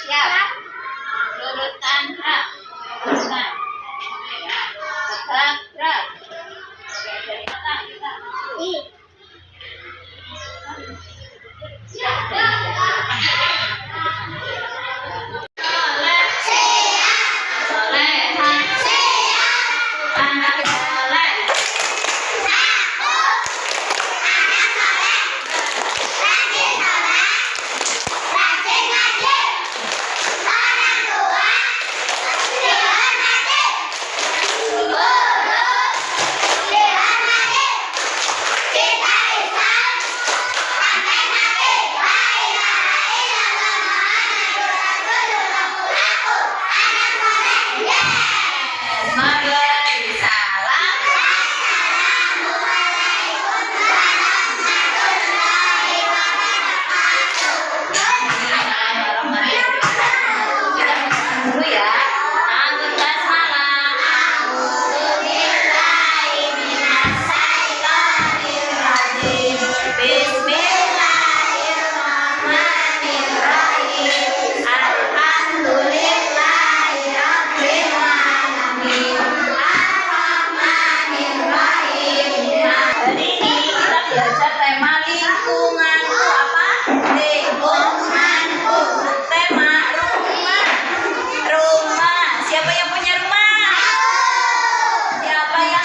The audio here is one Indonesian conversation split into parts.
Siap. Urutan gerak. Urutan. Tegak gerak. Oke, dari belakang kita.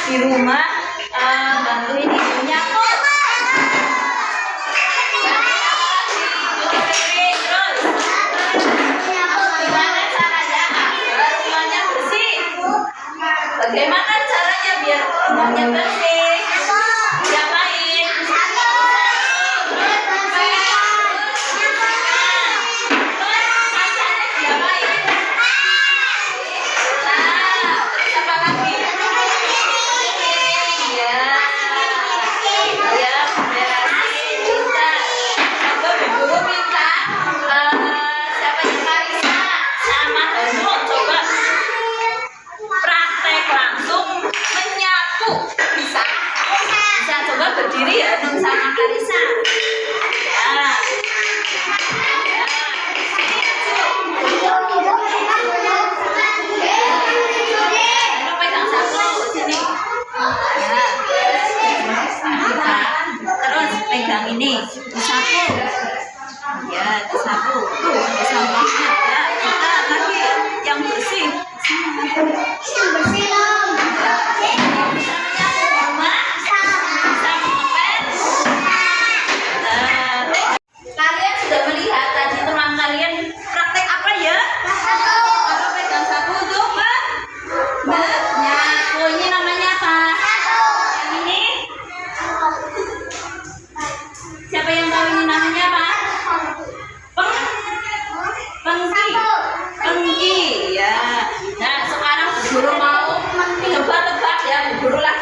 Di rumah bantuin ibunya kok. Terus gimana caranya agar rumahnya bersih? Bagaimana caranya biar rumahnya bersih? Diapain? Berdiri ya Nung sama Karisa. Ya. Lu pegang sapu sini. Ya. Terus pegang ini, disapu. Ya, disapu. Tuh, disapunya. Ya, kita lagi yang bersih. Yang bersih dong.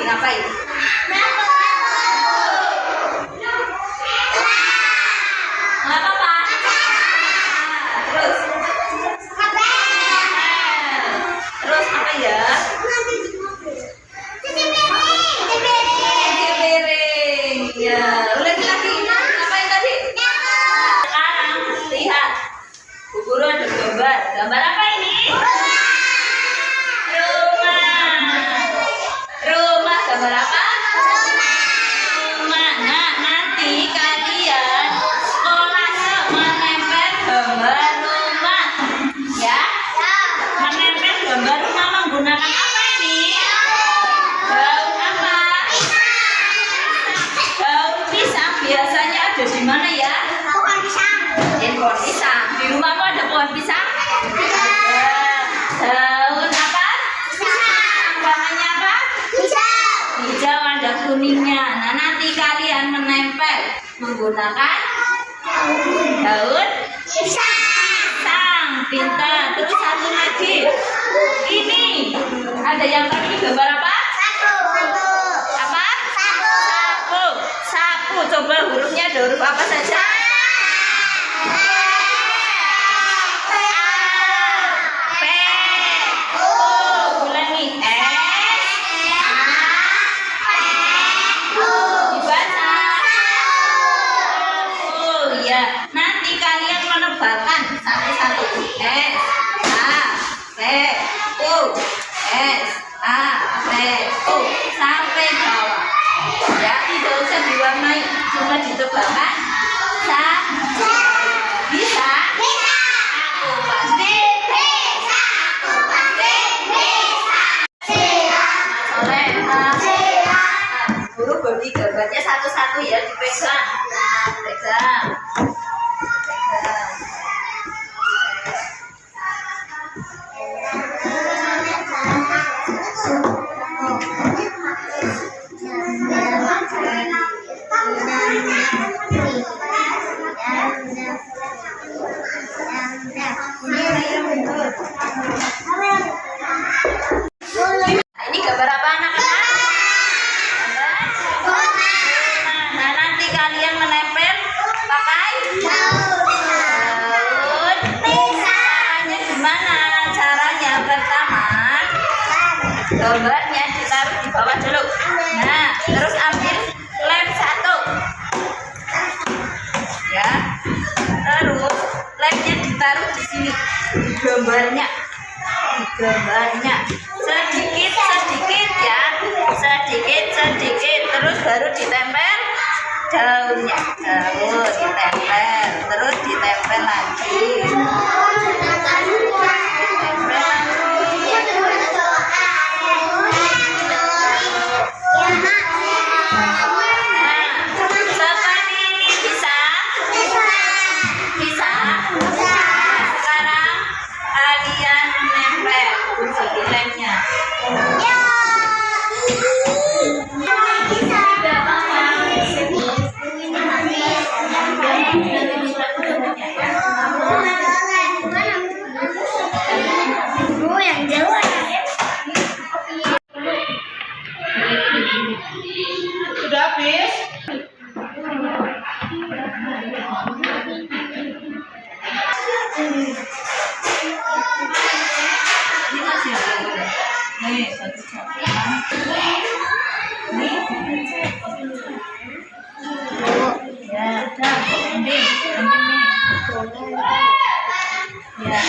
Ngapain? Ngapa Pak? Terus apa ya? Cuci piring. Ya, ulangi lagi. Ngapain tadi? Sekarang lihat. Bu Guru ada gambar. Gambar apa ini? Gambar apa? Rumah. Nah, nanti kalian kolase menempel gambar rumah. Ya? Menempel gambar rumah menggunakan apa ini? Daun apa? Daun pisang. Biasanya ada di mana ya? Pohon pisang. Di pohon pisang. Di rumahmu ada pohon pisang? Daun apa? Pisang. Warnanya apa? Hijau ada kuningnya. Nah, nanti kalian menempel menggunakan daun pisang. Pintar. Terus satu lagi. Ini ada yang tadi gambar apa? Sapu. Apa? Sapu. Sapu. Coba hurufnya ada huruf apa saja? Nanti kalian menebalkan satu-satu. tebakan? Bisa? Aku pasti bisa. Soleha. Guru bagi gambarnya satu-satu ya, dipegang. Pegang. Ini gambar apa anak-anak? Nah, nanti kalian menempel pakai daun. Caranya gimana? Caranya pertama, gambarnya ditaruh di bawah dulu. Nah, terus ambil lem satu. Ya. Terus lemnya ditaruh di sini. Gambarnya. Sedikit ya, sedikit, terus baru ditempel daunnya, terus ditempel lagi, seperti ini bisa. Sekarang kalian nempel di lemnya. Sudah habis? Ini masih ada. Nih, satu-satu. Nih. Ya, dah. Ambil nih. Ya.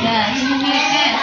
Ya, ini nih.